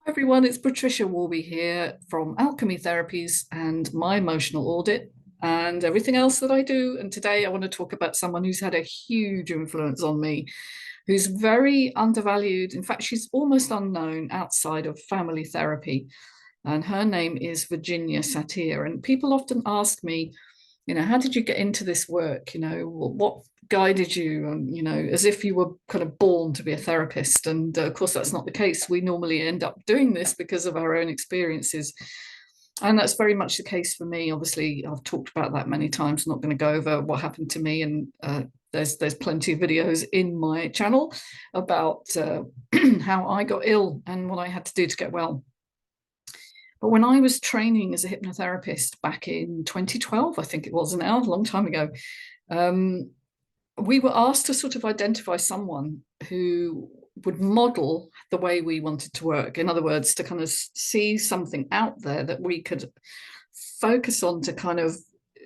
Hi everyone, it's Patricia Warby here from Alchemy Therapies and my emotional audit and everything else that I do. And today I want to talk about someone who's had a huge influence on me, who's very undervalued. In fact, she's almost unknown outside of family therapy. And her name is Virginia Satir. And people often ask me, how did you get into this work? What guided you? And, as if you were kind of born to be a therapist. And of course, that's not the case. We normally end up doing this because of our own experiences. And that's very much the case for me. Obviously, I've talked about that many times. I'm not going to go over what happened to me. And there's plenty of videos in my channel about how I got ill and what I had to do to get well. But when I was training as a hypnotherapist back in 2012, I think it was now, a long time ago, we were asked to sort of identify someone who would model the way we wanted to work. In other words, to kind of see something out there that we could focus on to kind of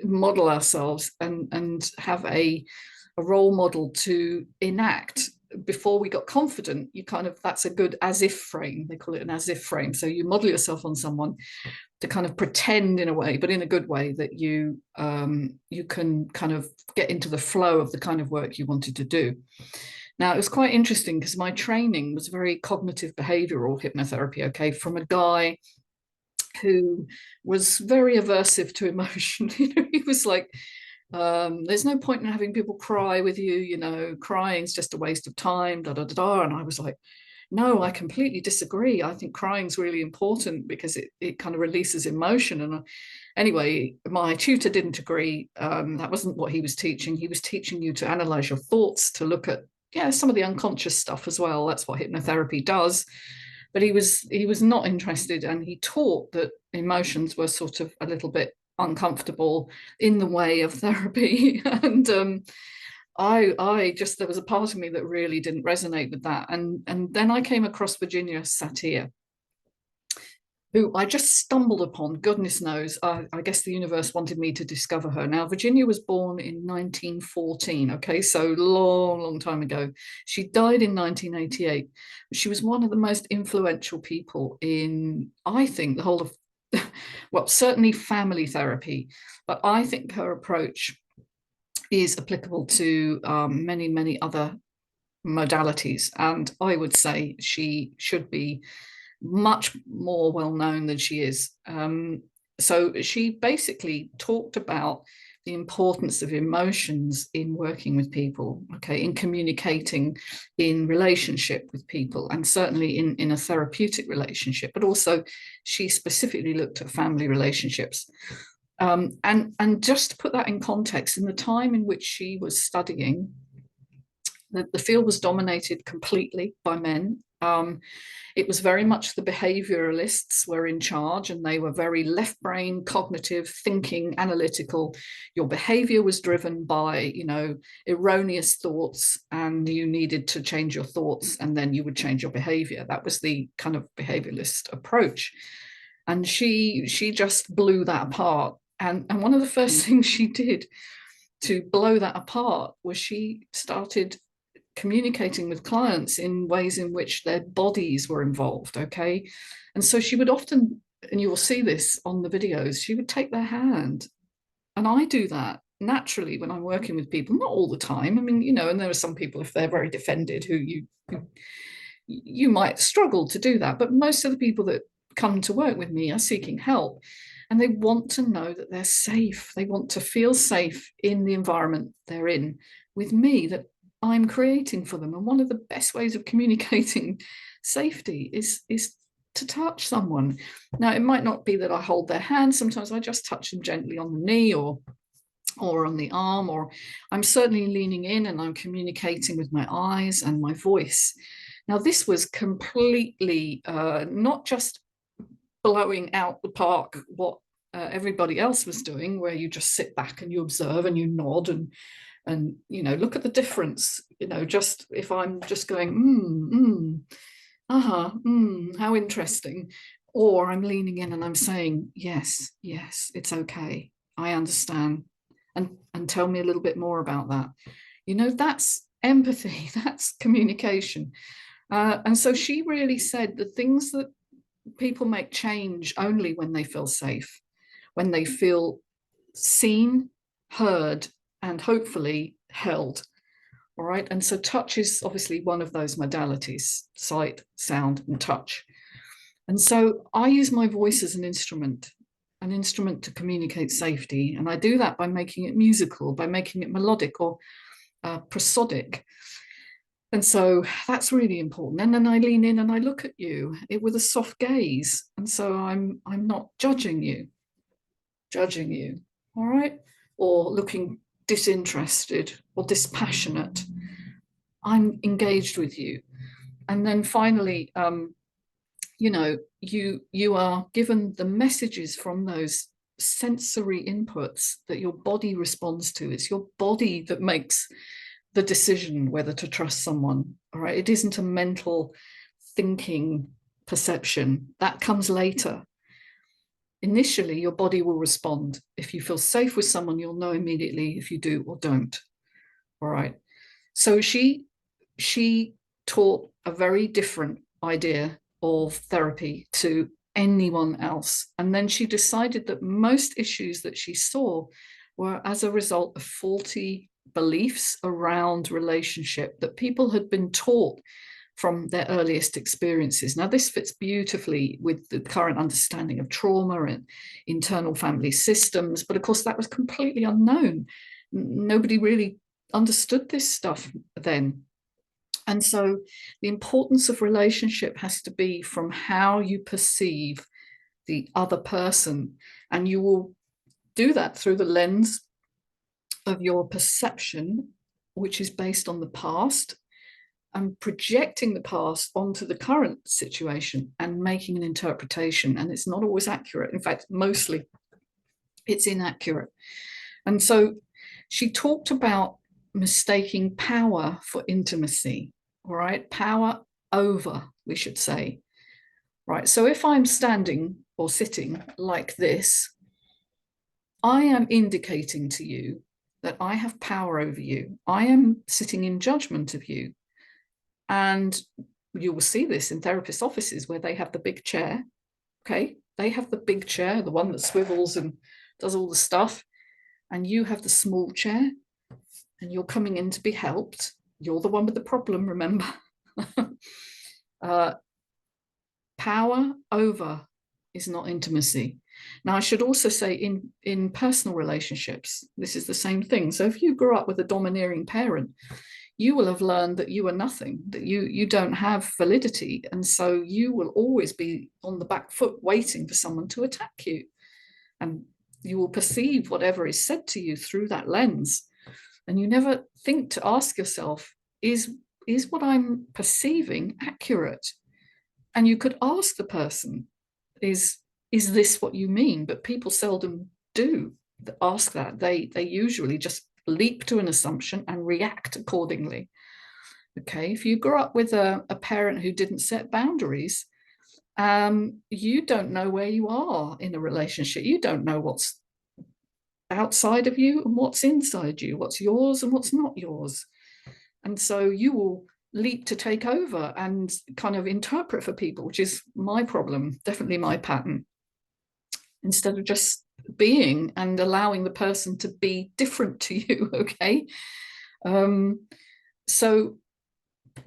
model ourselves and have a role model to enact. Before we got confident, that's a good as if frame. They call it an as if frame. So you model yourself on someone to kind of pretend in a way, but in a good way, that you can kind of get into the flow of the kind of work you wanted to do. Now, it was quite interesting because my training was very cognitive behavioral hypnotherapy, okay, from a guy who was very aversive to emotion. He was like, there's no point in having people cry with you, crying's just a waste of time, da da da da. And I was like, no, I completely disagree. I think crying's really important because it kind of releases emotion. And anyway, my tutor didn't agree. That wasn't what he was teaching. He was teaching you to analyze your thoughts, to look at some of the unconscious stuff as well. That's what hypnotherapy does. But he was not interested, and he taught that emotions were sort of a little bit uncomfortable in the way of therapy. And I just, there was a part of me that really didn't resonate with that. And then I came across Virginia Satir, who I just stumbled upon. Goodness knows, I guess the universe wanted me to discover her. Now, Virginia was born in 1914, okay, so long time ago. She died in 1988. She was one of the most influential people in, I think, the whole of, well, certainly family therapy, but I think her approach is applicable to many other modalities. And I would say she should be much more well known than she is. So she basically talked about the importance of emotions in working with people, okay, in communicating, in relationship with people, and certainly in a therapeutic relationship. But also, she specifically looked at family relationships. And just to put that in context, in the time in which she was studying, the field was dominated completely by men. It was very much the behavioralists were in charge, and they were very left brain, cognitive, thinking, analytical. Your behavior was driven by, erroneous thoughts, and you needed to change your thoughts, and then you would change your behavior. That was the kind of behavioralist approach. And she just blew that apart. And one of the first things she did to blow that apart was she started communicating with clients in ways in which their bodies were involved, okay? And so she would often, and you will see this on the videos, she would take their hand. And I do that naturally when I'm working with people, not all the time. I mean, and there are some people, if they're very defended, who you might struggle to do that. But most of the people that come to work with me are seeking help, and they want to know that they're safe. They want to feel safe in the environment they're in with me, that I'm creating for them. And one of the best ways of communicating safety is to touch someone. Now, it might not be that I hold their hand. Sometimes I just touch them gently on the knee or on the arm, or I'm certainly leaning in and I'm communicating with my eyes and my voice. Now, this was completely not just blowing out the park what everybody else was doing, where you just sit back and you observe and you nod and look at the difference. Just if I'm just going how interesting, or I'm leaning in and I'm saying yes, it's okay, I understand, and tell me a little bit more about that. That's empathy. That's communication. And so she really said the things that people make change only when they feel safe, when they feel seen, heard, and hopefully held. All right. And so touch is obviously one of those modalities: sight, sound, and touch. And so I use my voice as an instrument to communicate safety. And I do that by making it musical, by making it melodic or prosodic. And so that's really important. And then I lean in and I look at you with a soft gaze. And so I'm not judging you, all right? Or looking disinterested or dispassionate. I'm engaged with you. And then finally, you know, you are given the messages from those sensory inputs that your body responds to. It's your body that makes the decision whether to trust someone. All right. It isn't a mental thinking perception. That comes later. Initially, your body will respond. If you feel safe with someone, you'll know immediately if you do or don't. All right. So she taught a very different idea of therapy to anyone else. And then she decided that most issues that she saw were as a result of faulty beliefs around relationship that people had been taught from their earliest experiences. Now, this fits beautifully with the current understanding of trauma and internal family systems, but of course that was completely unknown. Nobody really understood this stuff then. And so the importance of relationship has to be from how you perceive the other person. And you will do that through the lens of your perception, which is based on the past, and projecting the past onto the current situation and making an interpretation. And it's not always accurate. In fact, mostly it's inaccurate. And so she talked about mistaking power for intimacy. All right, power over, we should say. Right, so if I'm standing or sitting like this, I am indicating to you that I have power over you. I am sitting in judgment of you. And you will see this in therapist offices where they have the big chair. Okay, they have the big chair, the one that swivels and does all the stuff. And you have the small chair and you're coming in to be helped. You're the one with the problem, remember? Power over is not intimacy. Now, I should also say in personal relationships, this is the same thing. So if you grew up with a domineering parent, you will have learned that you are nothing, that you don't have validity. And so you will always be on the back foot waiting for someone to attack you. And you will perceive whatever is said to you through that lens. And you never think to ask yourself, is what I'm perceiving accurate? And you could ask the person, is this what you mean? But people seldom do ask that. They usually just leap to an assumption and react accordingly. Okay, if you grew up with a parent who didn't set boundaries, you don't know where you are in a relationship. You don't know what's outside of you and what's inside you, what's yours and what's not yours. And so you will leap to take over and kind of interpret for people, which is my problem, definitely my pattern, instead of just being and allowing the person to be different to you. Okay. So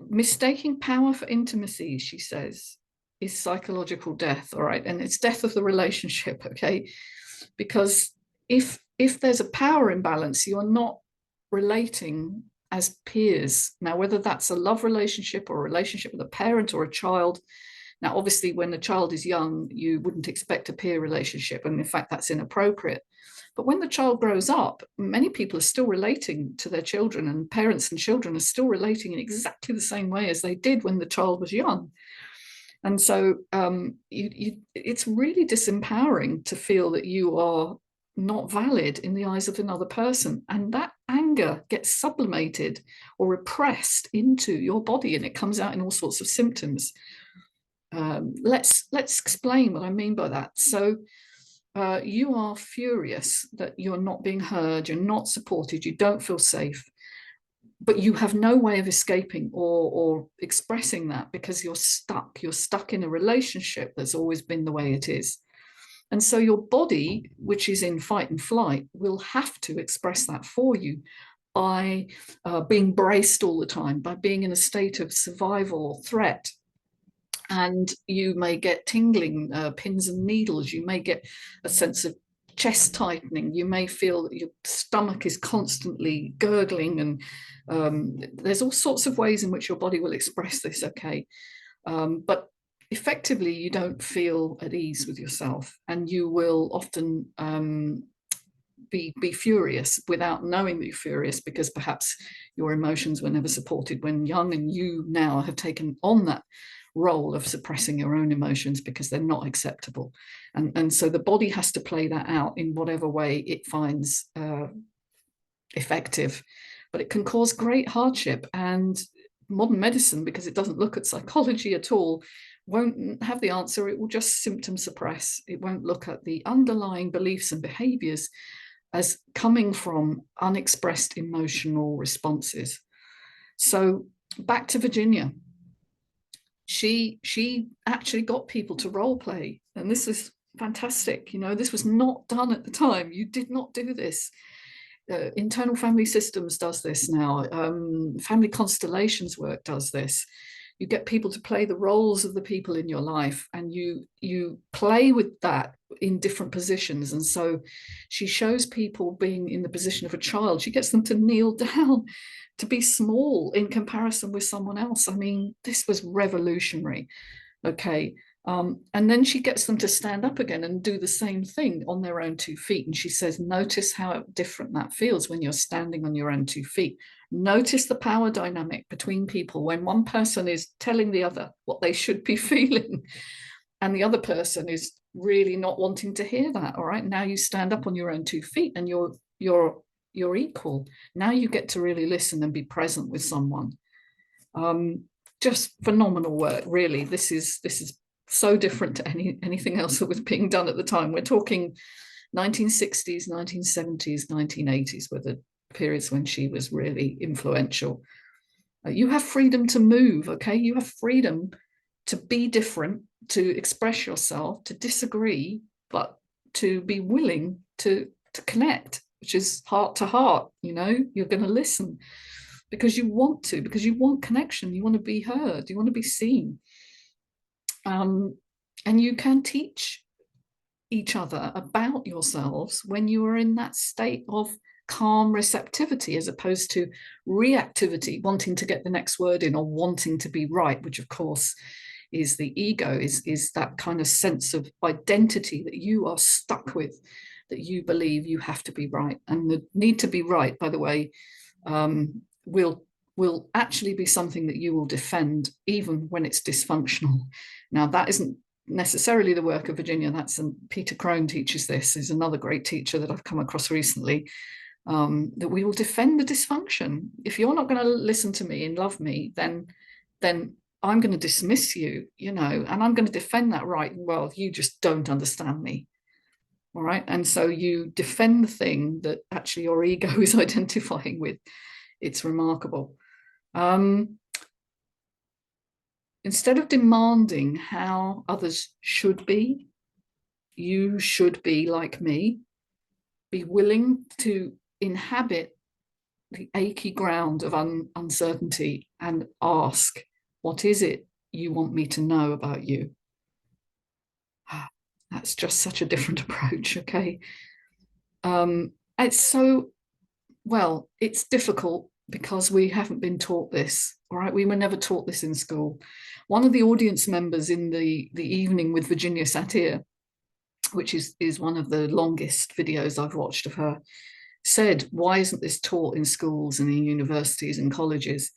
mistaking power for intimacy, she says, is psychological death. All right. And it's death of the relationship. Okay. Because if there's a power imbalance, you are not relating as peers. Now, whether that's a love relationship or a relationship with a parent or a child. Now, obviously, when a child is young, you wouldn't expect a peer relationship. And in fact, that's inappropriate. But when the child grows up, many people are still relating to their children, and parents and children are still relating in exactly the same way as they did when the child was young. And so it's really disempowering to feel that you are not valid in the eyes of another person. And that anger gets sublimated or repressed into your body, and it comes out in all sorts of symptoms. Let's explain what I mean by that. So you are furious that you're not being heard, you're not supported, you don't feel safe. but you have no way of escaping or expressing that because you're stuck in a relationship that's always been the way it is. And so your body, which is in fight and flight, will have to express that for you by being braced all the time, by being in a state of survival or threat. And you may get tingling, pins and needles. You may get a sense of chest tightening. You may feel that your stomach is constantly gurgling, and there's all sorts of ways in which your body will express this, okay? But effectively, you don't feel at ease with yourself, and you will often be furious without knowing that you're furious, because perhaps your emotions were never supported when young, and you now have taken on that role of suppressing your own emotions because they're not acceptable. And so the body has to play that out in whatever way it finds effective, but it can cause great hardship. And modern medicine, because it doesn't look at psychology at all, won't have the answer. It will just symptom suppress. It won't look at the underlying beliefs and behaviors as coming from unexpressed emotional responses. So back to Virginia. She actually got people to role play, and this is fantastic. You know, this was not done at the time. You did not do this. Internal family systems does this now. Family constellations work does this. You get people to play the roles of the people in your life, and you play with that in different positions. And so she shows people being in the position of a child. She gets them to kneel down, to be small in comparison with someone else. I mean, this was revolutionary. Okay. And then she gets them to stand up again and do the same thing on their own 2 feet. And she says, notice how different that feels when you're standing on your own 2 feet. Notice the power dynamic between people when one person is telling the other what they should be feeling, and the other person is really not wanting to hear that. All right, now you stand up on your own 2 feet, and you're equal. Now you get to really listen and be present with someone. Just phenomenal work, really. This is so different to anything else that was being done at the time. We're talking 1960s, 1970s, 1980s were the periods when she was really influential. You have freedom to move, okay? You have freedom to be different, to express yourself, to disagree, but to be willing to connect, which is heart to heart. You know, you're going to listen because you want to, because you want connection. You want to be heard. You want to be seen. And you can teach each other about yourselves when you are in that state of calm receptivity, as opposed to reactivity, wanting to get the next word in or wanting to be right, which of course is the ego, is that kind of sense of identity that you are stuck with, that you believe you have to be right. And the need to be right, by the way, will actually be something that you will defend even when it's dysfunctional. Now, that isn't necessarily the work of Virginia. That's Peter Crone teaches this, is another great teacher that I've come across recently, that we will defend the dysfunction. If you're not going to listen to me and love me, then I'm going to dismiss you, you know, and I'm going to defend that right. Well, you just don't understand me. All right. And so you defend the thing that actually your ego is identifying with. It's remarkable. Instead of demanding how others should be, you should be like me. Be willing to inhabit the achy ground of uncertainty and ask, what is it you want me to know about you? That's just such a different approach, okay? It's so, well, it's difficult because we haven't been taught this, all right? We were never taught this in school. One of the audience members in the evening with Virginia Satir, which is one of the longest videos I've watched of her, said, why isn't this taught in schools and in universities and colleges?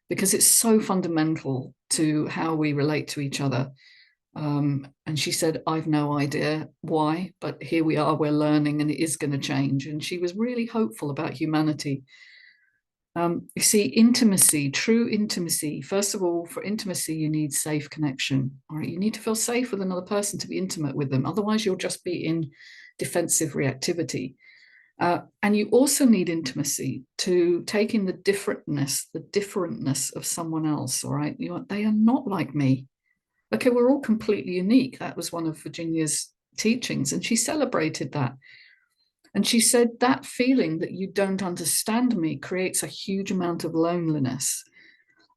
Because it's so fundamental to how we relate to each other. And she said, I've no idea why, but here we are, we're learning, and it is going to change. And she was really hopeful about humanity. You see, intimacy, true intimacy. First of all, for intimacy, you need safe connection. All right, you need to feel safe with another person to be intimate with them. Otherwise, you'll just be in defensive reactivity. And you also need intimacy to take in the differentness of someone else. All right, they are not like me. Okay, we're all completely unique. That was one of Virginia's teachings, and she celebrated that. And she said that feeling that you don't understand me creates a huge amount of loneliness.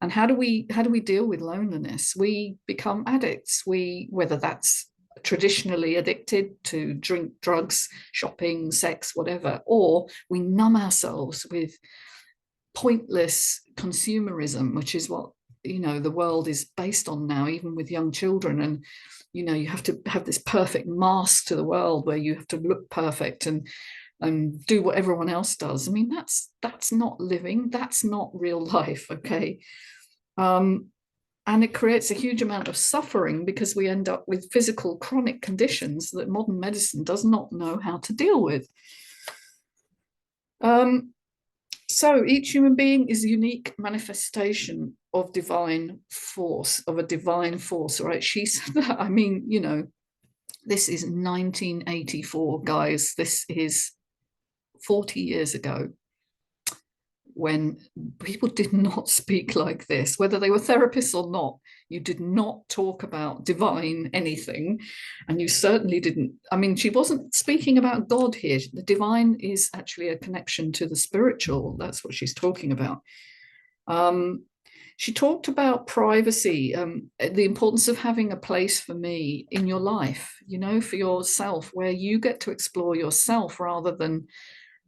And how do we deal with loneliness? We become addicts. Whether that's traditionally addicted to drink, drugs, shopping, sex, whatever, or we numb ourselves with pointless consumerism, which is what the world is based on now, even with young children. And you have to have this perfect mask to the world where you have to look perfect and do what everyone else does. I mean, that's not living. That's not real life. Okay. And it creates a huge amount of suffering because we end up with physical chronic conditions that modern medicine does not know how to deal with. So each human being is a unique manifestation of divine force, of a divine force, right? She said that. I mean, this is 1984, guys. This is 40 years ago, when people did not speak like this, whether they were therapists or not. You did not talk about divine anything, and you certainly didn't. I mean, she wasn't speaking about God here. The divine is actually a connection to the spiritual. That's what she's talking about. She talked about privacy, the importance of having a place for me in your life, for yourself, where you get to explore yourself rather than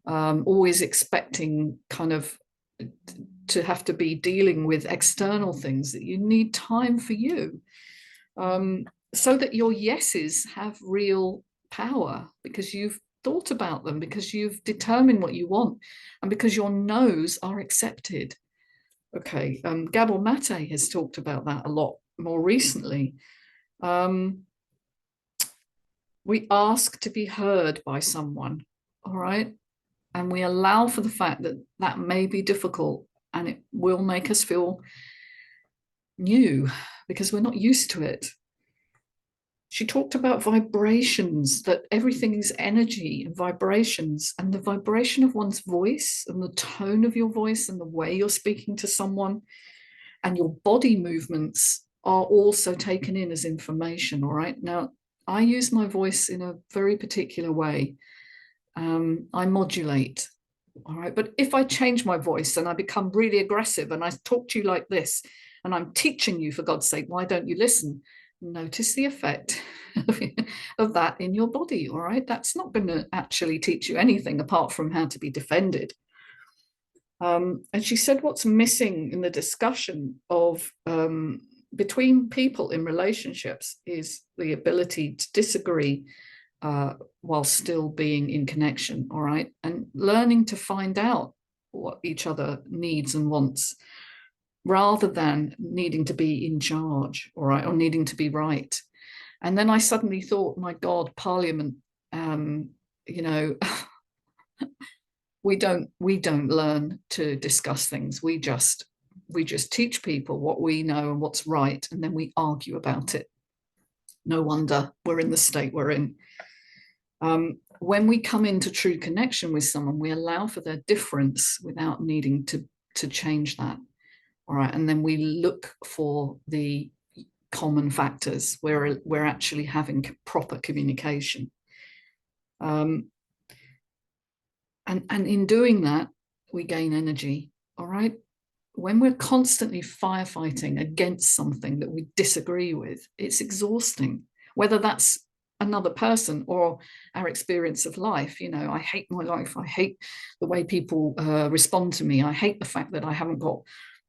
always expecting kind of to have to be dealing with external things. That you need time for you, so that your yeses have real power, because you've thought about them, because you've determined what you want, and because your no's are accepted. Okay, Gabor Mate has talked about that a lot more recently. We ask to be heard by someone, all right? And we allow for the fact that that may be difficult, and it will make us feel new because we're not used to it. She talked about vibrations, that everything is energy and vibrations, and the vibration of one's voice and the tone of your voice and the way you're speaking to someone and your body movements are also taken in as information. All right. Now, I use my voice in a very particular way. I modulate. All right. But if I change my voice and I become really aggressive and I talk to you like this, and I'm teaching you, for God's sake, why don't you listen? Notice the effect of that in your body. All right. That's not going to actually teach you anything apart from how to be defended. And she said what's missing in the discussion of between people in relationships is the ability to disagree while still being in connection, all right? And learning to find out what each other needs and wants, rather than needing to be in charge, all right, or needing to be right. And then I suddenly thought, my God, Parliament, we don't learn to discuss things. We just teach people what we know and what's right, and then we argue about it. No wonder we're in the state we're in. When we come into true connection with someone, we allow for their difference without needing to change that. All right, and then we look for the common factors where we're actually having proper communication. And in doing that, we gain energy. All right. When we're constantly firefighting against something that we disagree with, it's exhausting, whether that's another person or our experience of life. I hate my life. I hate the way people respond to me. I hate the fact that I haven't got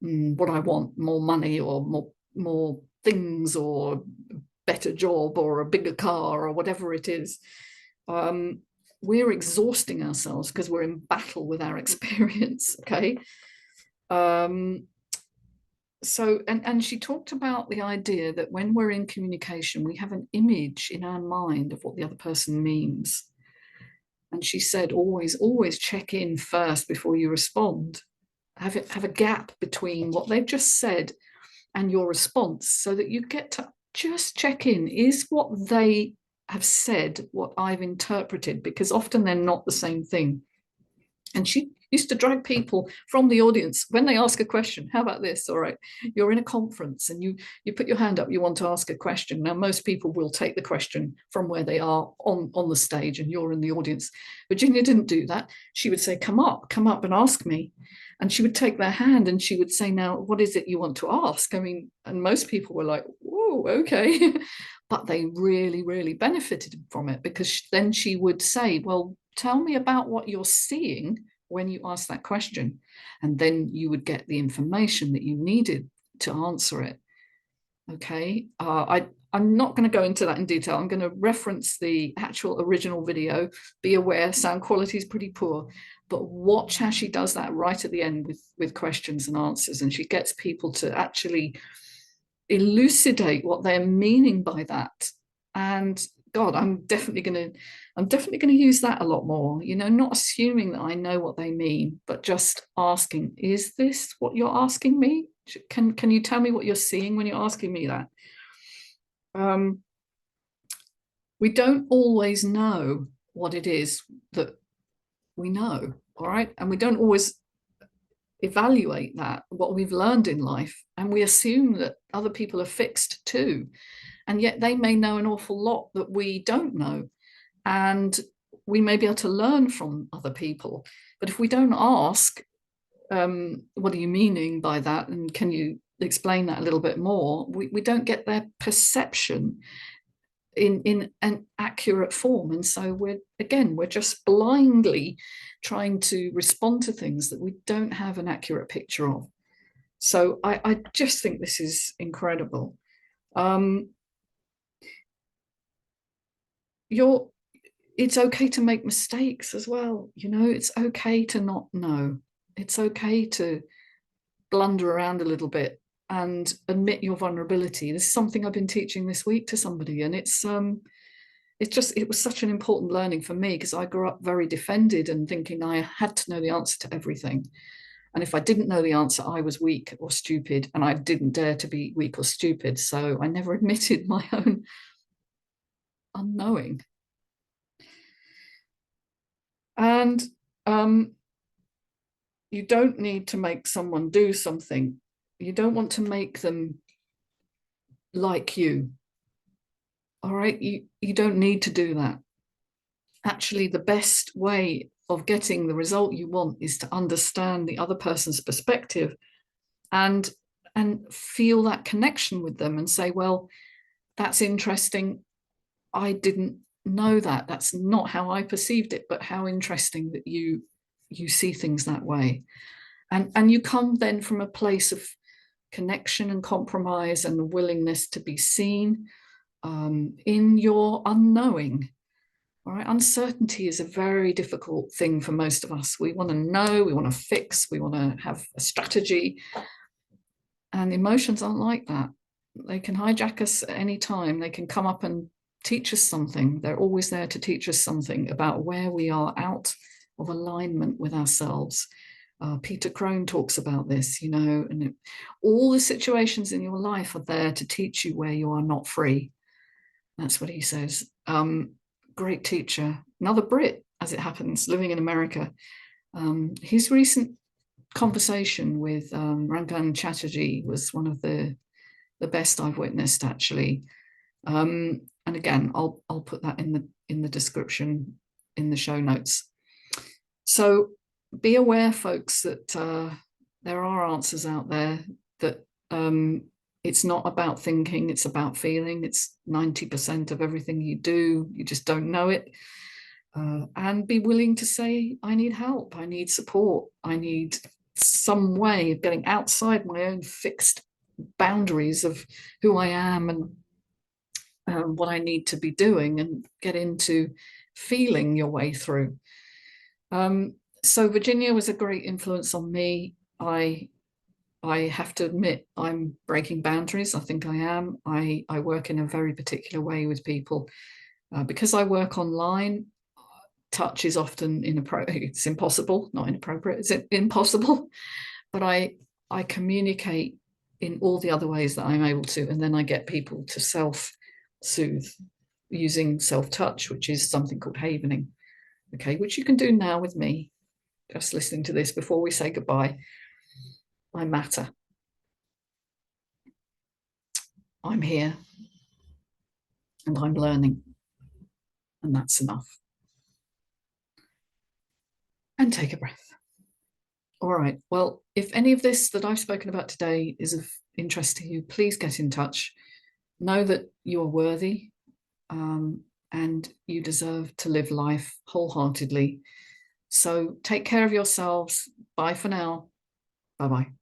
what I want, more money or more things or better job or a bigger car or whatever it is. We're exhausting ourselves because we're in battle with our experience. Okay. So, and she talked about the idea that when we're in communication, we have an image in our mind of what the other person means. And she said, always check in first before you respond. Have a gap between what they've just said and your response, so that you get to just check in. Is what they have said what I've interpreted? Because often they're not the same thing. And she used to drag people from the audience when they ask a question. How about this? All right, you're in a conference and you put your hand up, you want to ask a question. Now, most people will take the question from where they are on the stage and you're in the audience. Virginia didn't do that. She would say, come up and ask me. And she would take their hand and she would say, now, what is it you want to ask? I mean, and most people were like, whoa, okay. But they really, really benefited from it, because then she would say, well, tell me about what you're seeing when you ask that question. And then you would get the information that you needed to answer it. Okay. I'm not going to go into that in detail. I'm going to reference the actual original video. Be aware, sound quality is pretty poor, but watch how she does that right at the end with questions and answers. And she gets people to actually elucidate what they're meaning by that. And God, I'm definitely going to use that a lot more, not assuming that I know what they mean, but just asking, is this what you're asking me? Can you tell me what you're seeing when you're asking me that? We don't always know what it is that we know, all right? And we don't always evaluate that, what we've learned in life, and we assume that other people are fixed too. And yet they may know an awful lot that we don't know. And we may be able to learn from other people. But if we don't ask, what are you meaning by that? And can you explain that a little bit more? We don't get their perception in an accurate form. And so we're just blindly trying to respond to things that we don't have an accurate picture of. So I just think this is incredible. It's okay to make mistakes as well. It's okay to not know. It's okay to blunder around a little bit and admit your vulnerability. This is something I've been teaching this week to somebody, and it was such an important learning for me, because I grew up very defended and thinking I had to know the answer to everything. And if I didn't know the answer, I was weak or stupid, and I didn't dare to be weak or stupid. So I never admitted my own unknowing. And you don't need to make someone do something. You don't want to make them like you. All right, you don't need to do that. Actually, the best way of getting the result you want is to understand the other person's perspective and feel that connection with them and say, well, that's interesting. I didn't know that. That's not how I perceived it, but how interesting that you see things that way. And you come then from a place of connection and compromise and the willingness to be seen in your unknowing. All right, uncertainty is a very difficult thing for most of us. We want to know, we want to fix, we want to have a strategy. And emotions aren't like that. They can hijack us at any time. They can come up and teach us something. They're always there to teach us something about where we are out of alignment with ourselves. Peter Crone talks about this, and all the situations in your life are there to teach you where you are not free. That's what he says. Great teacher, another Brit, as it happens, living in America. His recent conversation with Rangan Chatterjee was one of the best I've witnessed, actually. And again, I'll put that in the description in the show notes. So be aware, folks, that there are answers out there, that it's not about thinking, it's about feeling. It's 90% of everything you do. You just don't know it. And be willing to say, I need help, I need support, I need some way of getting outside my own fixed boundaries of who I am and what I need to be doing, and get into feeling your way through. So Virginia was a great influence on me. I have to admit, I'm breaking boundaries. I think I am. I work in a very particular way with people. Because I work online, touch is often inappropriate. It's impossible, not inappropriate, it's impossible. But I communicate in all the other ways that I'm able to. And then I get people to self-soothe using self-touch, which is something called havening, okay, which you can do now with me. just listening to this, before we say goodbye, I matter. I'm here and I'm learning, and that's enough. And take a breath. All right, well, if any of this that I've spoken about today is of interest to you, please get in touch. Know that you're worthy, and you deserve to live life wholeheartedly. So take care of yourselves. Bye for now. Bye-bye.